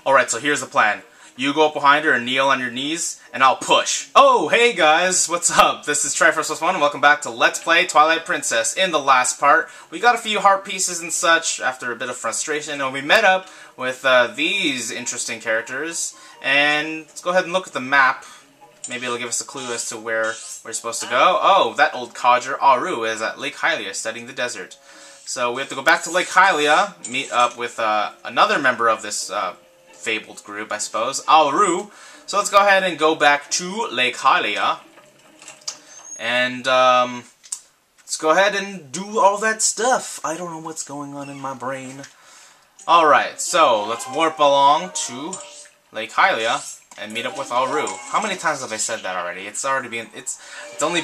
Alright, so here's the plan. You go up behind her and kneel on your knees, and I'll push. Oh, hey guys, what's up? This is Try1, and welcome back to Let's Play Twilight Princess. In the last part, we got a few heart pieces and such after a bit of frustration, and we met up with these interesting characters. And let's go ahead and look at the map. Maybe it'll give us a clue as to where we're supposed to go. Oh, that old codger, Aru, is at Lake Hylia studying the desert. So we have to go back to Lake Hylia, meet up with another member of this fabled group, I suppose, Aru. So let's go ahead and go back to Lake Hylia. And let's go ahead and do all that stuff. I don't know what's going on in my brain. Alright, so let's warp along to Lake Hylia and meet up with Aru. How many times have I said that already? It's already been, it's only,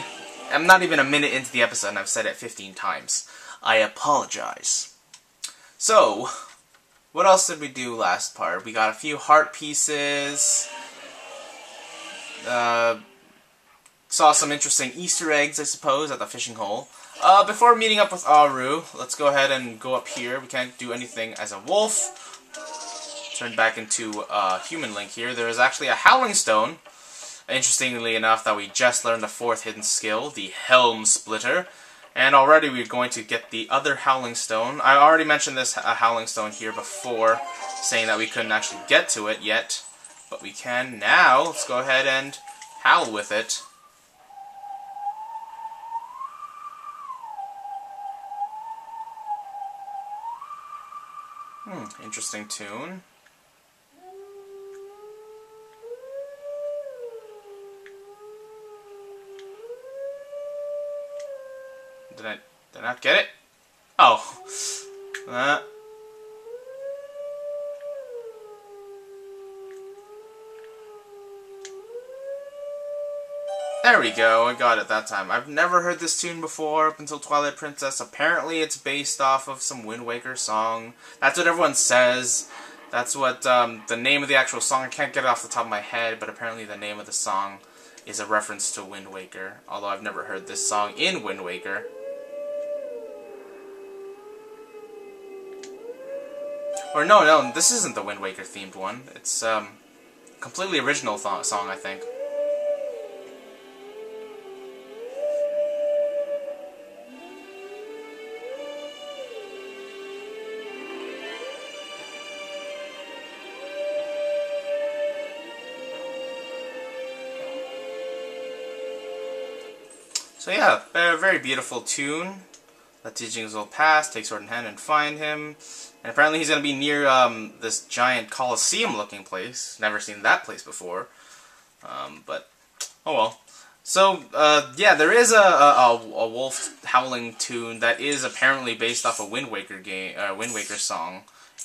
I'm not even a minute into the episode and I've said it 15 times. I apologize. So, what else did we do last part? We got a few heart pieces. Saw some interesting Easter eggs, I suppose, at the fishing hole. Before meeting up with Aru, let's go ahead and go up here. We can't do anything as a wolf. Turn back into human Link here. There is actually a Howling Stone. Interestingly enough, that we just learned the 4th hidden skill, the Helm Splitter. And already we're going to get the other Howling Stone. I already mentioned this Howling Stone here before, saying that we couldn't actually get to it yet. But we can now. Let's go ahead and howl with it. Interesting tune. Did I not get it? Oh. There we go, I got it that time. I've never heard this tune before up until Twilight Princess. Apparently it's based off of some Wind Waker song. That's what everyone says. That's what the name of the actual song. I can't get it off the top of my head, but apparently the name of the song is a reference to Wind Waker. Although I've never heard this song in Wind Waker. Or no, this isn't the Wind Waker themed one. It's completely original song, I think. So yeah, a very beautiful tune. The teachings will pass, take sword in hand and find him. And apparently he's going to be near this giant Colosseum-looking place. Never seen that place before. But, oh well. So, yeah, there is a wolf howling tune that is apparently based off a Wind Waker game, Wind Waker song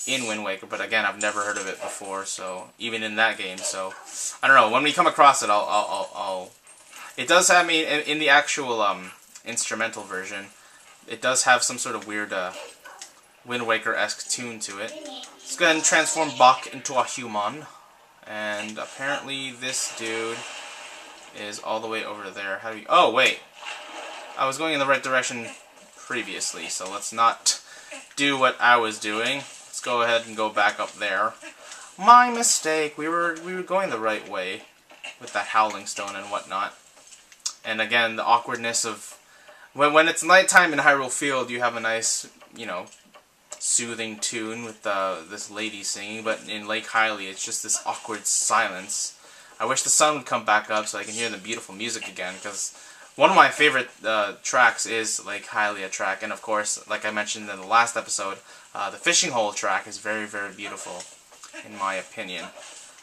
in Wind Waker. But again, I've never heard of it before, so even in that game. So, I don't know. When we come across it, I'll it does have me in the actual instrumental version. It does have some sort of weird Wind Waker-esque tune to it. Let's go ahead and transform Bach into a human. And apparently this dude is all the way over there. How do we... Oh, wait. I was going in the right direction previously, so let's not do what I was doing. Let's go ahead and go back up there. My mistake. We were going the right way with that Howling Stone and whatnot. And again, the awkwardness of... When it's nighttime in Hyrule Field, you have a nice, you know, soothing tune with this lady singing, but in Lake Hylia, it's just this awkward silence. I wish the sun would come back up so I can hear the beautiful music again, because one of my favorite tracks is Lake Hylia track, and of course, like I mentioned in the last episode, the fishing hole track is very, very beautiful, in my opinion.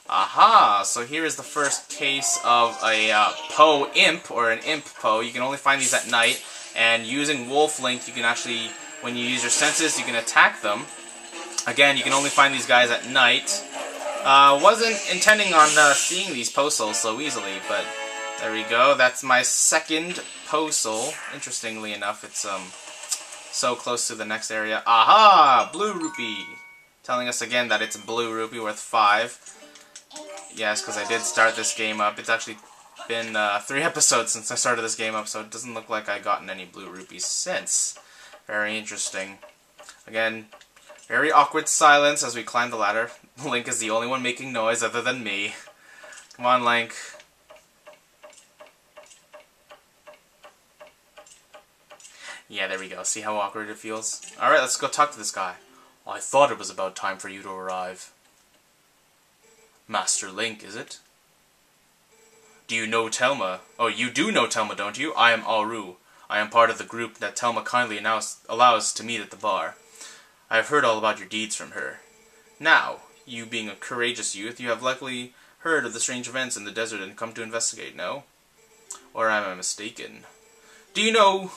Aha! So here is the first case of a Poe Imp, or an Imp Poe. You can only find these at night, and using Wolf Link, you can actually, when you use your senses, you can attack them. Again, you can only find these guys at night. Wasn't intending on seeing these Poe Souls so easily, but there we go. That's my second Poe Soul. Interestingly enough, it's so close to the next area. Aha! Blue Rupee! Telling us again that it's a Blue Rupee worth 5. Yes, because I did start this game up. It's actually been 3 episodes since I started this game up, so it doesn't look like I've gotten any Blue Rupees since. Very interesting. Again, Very awkward silence as we climb the ladder. Link is the only one making noise other than me. Come on, Link. Yeah, there we go. See how awkward it feels? Alright, let's go talk to this guy. I thought it was about time for you to arrive. Master Link, is it? Do you know Telma? Oh, you do know Telma, don't you? I am Aru. I am part of the group that Telma kindly allows to meet at the bar. I have heard all about your deeds from her. Now, you being a courageous youth, you have likely heard of the strange events in the desert and come to investigate, no? Or am I mistaken? Do you know...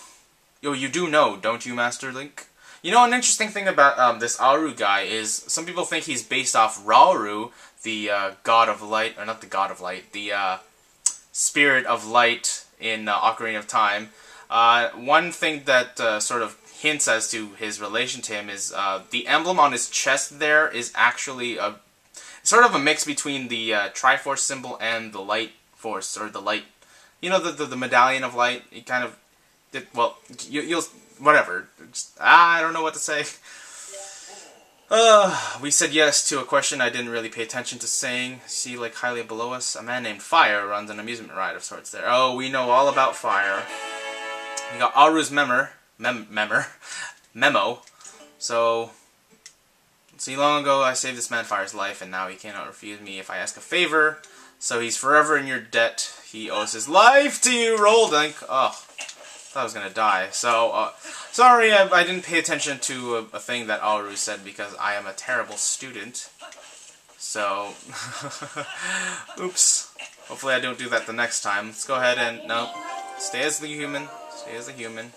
Oh, you do know, don't you, Master Link? You know, an interesting thing about this Aru guy is some people think he's based off Rauru, the god of light, or not the god of light, the spirit of light in Ocarina of Time. One thing that sort of hints as to his relation to him is the emblem on his chest there is actually sort of a mix between the Triforce symbol and the Light Force, or the light, you know, the medallion of light. It kind of, well, you'll, whatever. I don't know what to say. We said yes to a question I didn't really pay attention to saying. See, like, highly below us, a man named Fire runs an amusement ride of sorts there. Oh, we know all about Fire. We got Aru's memo. So, see, long ago I saved this man Fire's life, and now he cannot refuse me if I ask a favor. So he's forever in your debt. He owes his life to you, Rollink. Oh. I was gonna die. So, sorry I didn't pay attention to a thing that Aru said because I am a terrible student. So, oops. Hopefully I don't do that the next time. Let's go ahead and, no, stay as the human. Stay as a human.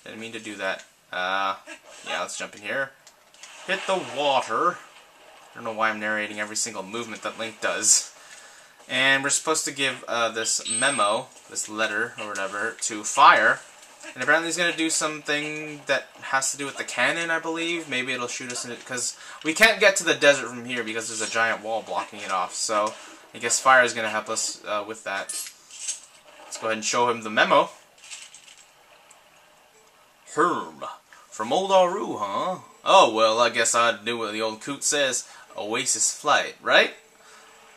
Didn't mean to do that. Yeah, let's jump in here. Hit the water. I don't know why I'm narrating every single movement that Link does. And we're supposed to give this memo, this letter, or whatever, to Fire. And apparently he's going to do something that has to do with the cannon, I believe. Maybe it'll shoot us in it, because we can't get to the desert from here because there's a giant wall blocking it off. So I guess Fire is going to help us with that. Let's go ahead and show him the memo. Herb. From old Aru, huh? Oh, well, I guess I'd do what the old coot says. Oasis flight, right?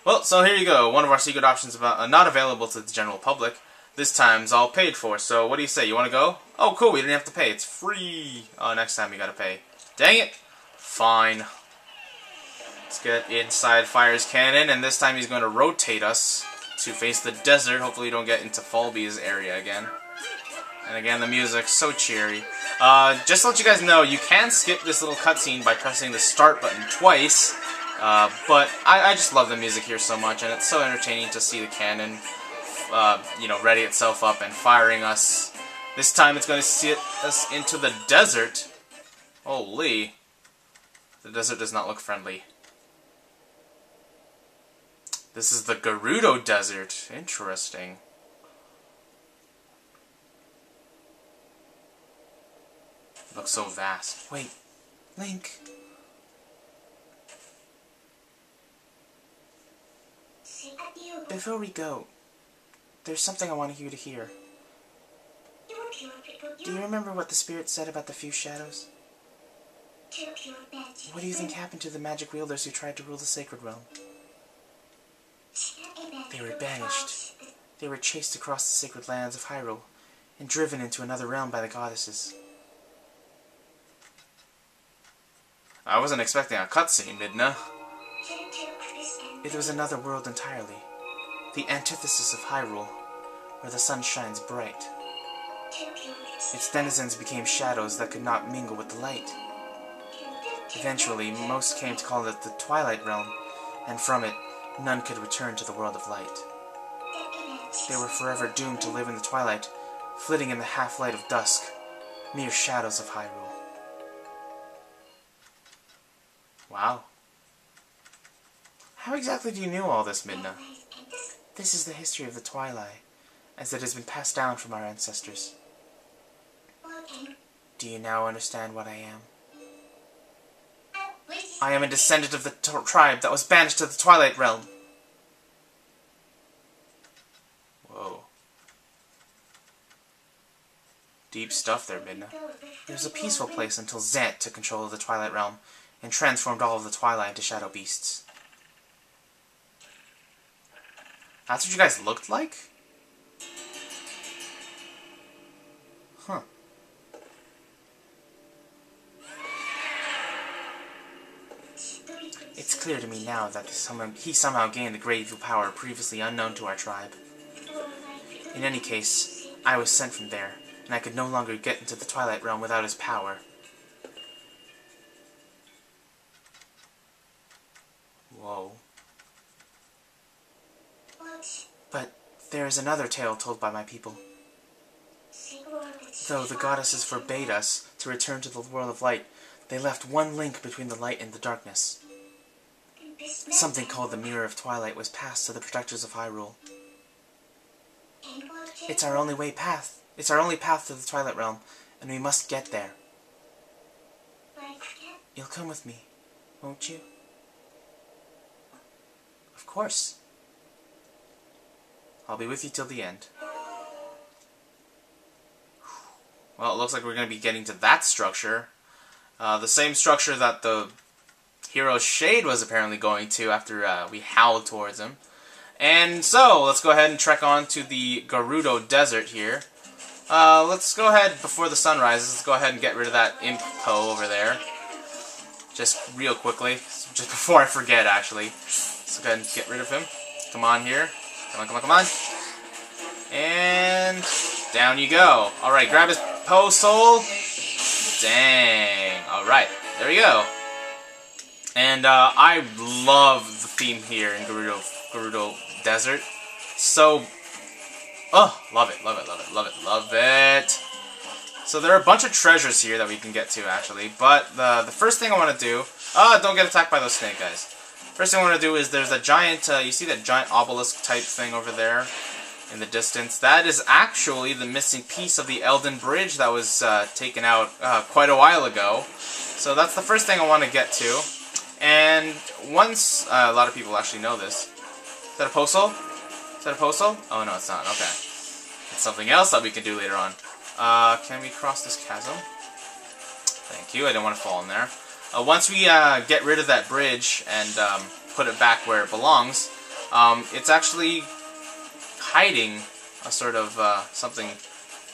Well, so here you go. One of our secret options not available to the general public. This time's all paid for, so what do you say? You want to go? Oh, cool, we didn't have to pay. It's free. Oh, next time you gotta pay. Dang it. Fine. Let's get inside Fire's cannon, and this time he's going to rotate us to face the desert. Hopefully you don't get into Falby's area again. And again, the music's so cheery. Just to let you guys know, you can skip this little cutscene by pressing the start button twice. But I just love the music here so much, and it's so entertaining to see the cannon, you know, ready itself up and firing us. This time it's going to sit us into the desert. Holy. The desert does not look friendly. This is the Gerudo Desert. Interesting. It looks so vast. Wait. Link. Before we go, there's something I want you to hear. Do you remember what the spirit said about the few shadows? What do you think happened to the magic wielders who tried to rule the sacred realm? They were banished. They were chased across the sacred lands of Hyrule and driven into another realm by the goddesses. I wasn't expecting a cutscene, Midna. It was another world entirely. The antithesis of Hyrule, where the sun shines bright. Its denizens became shadows that could not mingle with the light. Eventually, most came to call it the Twilight realm, and from it, none could return to the world of light. They were forever doomed to live in the twilight, flitting in the half-light of dusk, mere shadows of Hyrule. Wow. How exactly do you know all this, Midna? This is the history of the Twilight, as it has been passed down from our ancestors. Do you now understand what I am? I am a descendant of the tribe that was banished to the Twilight realm. Whoa. Deep stuff there, Midna. It was a peaceful place until Zant took control of the Twilight realm and transformed all of the Twilight into shadow beasts. That's what you guys looked like? Huh. It's clear to me now that he somehow gained a great evil power previously unknown to our tribe. In any case, I was sent from there, and I could no longer get into the Twilight Realm without his power. Whoa. But there is another tale told by my people. Though the goddesses forbade us to return to the world of light, they left one link between the light and the darkness. Something called the Mirror of Twilight was passed to the protectors of Hyrule. It's our only path. It's our only path to the Twilight Realm, and we must get there. You'll come with me, won't you? Of course. I'll be with you till the end. Well, it looks like we're going to be getting to that structure. The same structure that the hero's shade was apparently going to after we howled towards him. And so, let's go ahead and trek on to the Gerudo Desert here. Let's go ahead, before the sun rises, let's go ahead and get rid of that imp Poe over there. Just real quickly, just before I forget actually. Let's go ahead and get rid of him. Come on here. Come on, come on, come on. And down you go. Alright, grab his Poe soul. Dang. Alright, there we go. And I love the theme here in Gerudo Desert. So, oh, love it, love it, love it, love it, love it. So there are a bunch of treasures here that we can get to, actually. But the first thing I want to do... don't get attacked by those snake guys. First thing I want to do is there's a giant... you see that giant obelisk type thing over there in the distance? That is actually the missing piece of the Elden Bridge that was taken out quite a while ago. So that's the first thing I want to get to. And once... a lot of people actually know this. Is that a postal? Is that a postal? Oh, no, it's not. Okay. It's something else that we can do later on. Can we cross this chasm? Thank you. I don't want to fall in there. Once we get rid of that bridge and put it back where it belongs, it's actually hiding a sort of something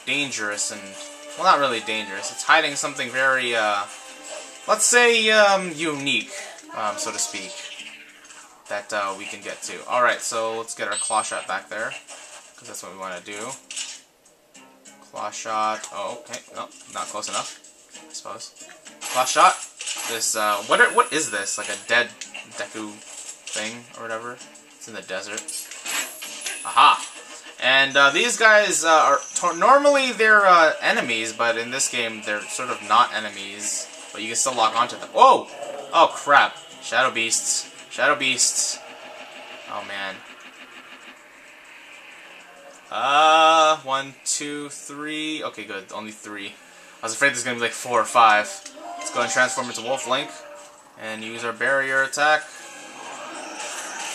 dangerous and... well, not really dangerous. It's hiding something very, let's say, unique, so to speak, that we can get to. Alright, so let's get our claw shot back there, because that's what we want to do. Claw shot. Oh, okay. No, not close enough, I suppose. Claw shot. This, what is this? Like a dead Deku thing, or whatever? It's in the desert. Aha! And these guys are... normally they're enemies, but in this game they're sort of not enemies. But you can still lock onto them. Whoa! Oh, crap. Shadow Beasts. Shadow Beasts. Oh, man. 1, 2, 3. Okay, good. Only 3. I was afraid there's going to be like 4 or 5. Let's go and transform into Wolf Link. And use our barrier attack.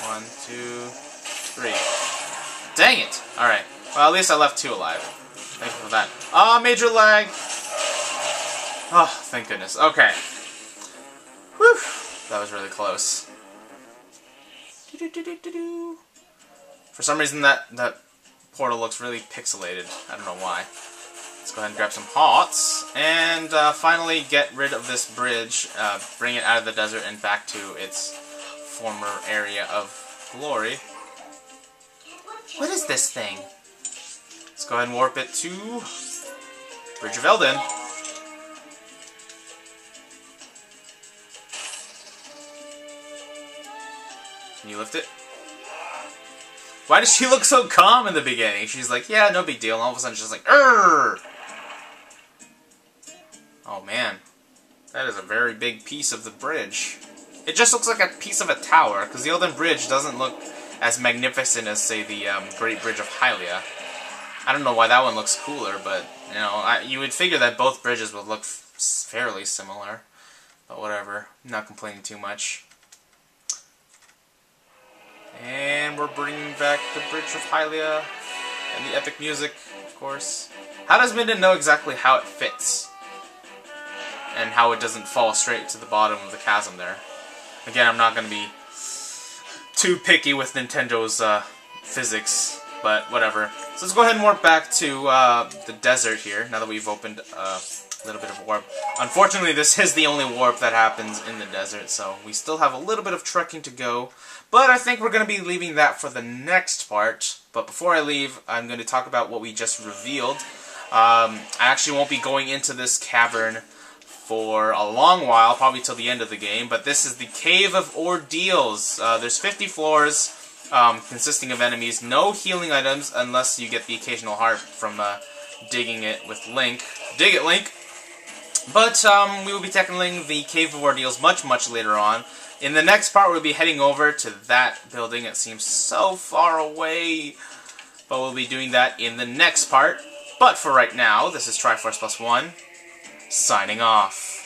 1, 2, 3. Dang it! Alright. Well, at least I left 2 alive. Thank you for that. Ah, major lag! Oh, thank goodness. Okay. Whew! That was really close. For some reason, that portal looks really pixelated. I don't know why. Let's go ahead and grab some hearts. And finally get rid of this bridge. Bring it out of the desert and back to its former area of glory. What is this thing? Let's go ahead and warp it to Bridge of Elden. Can you lift it? Why does she look so calm in the beginning? She's like, yeah, no big deal. And all of a sudden she's like, Urgh! Oh man. That is a very big piece of the bridge. It just looks like a piece of a tower, because the Elden Bridge doesn't look as magnificent as, say, the Great Bridge of Hylia. I don't know why that one looks cooler, but, you know, you would figure that both bridges would look fairly similar. But whatever. I'm not complaining too much. And we're bringing back the Bridge of Hylia and the epic music, of course. How does Minden know exactly how it fits? and how it doesn't fall straight to the bottom of the chasm there. Again, I'm not going to be too picky with Nintendo's physics, but whatever. So let's go ahead and warp back to the desert here, now that we've opened a little bit of warp. Unfortunately, this is the only warp that happens in the desert, so we still have a little bit of trekking to go. But I think we're going to be leaving that for the next part. But before I leave, I'm going to talk about what we just revealed. I actually won't be going into this cavern for a long while, probably till the end of the game. But this is the Cave of Ordeals. There's 50 floors consisting of enemies. No healing items unless you get the occasional heart from digging it with Link. Dig it, Link! But we will be tackling the Cave of Ordeals much, much later on. In the next part, we'll be heading over to that building. It seems so far away. But we'll be doing that in the next part. But for right now, this is Triforce Plus One, signing off.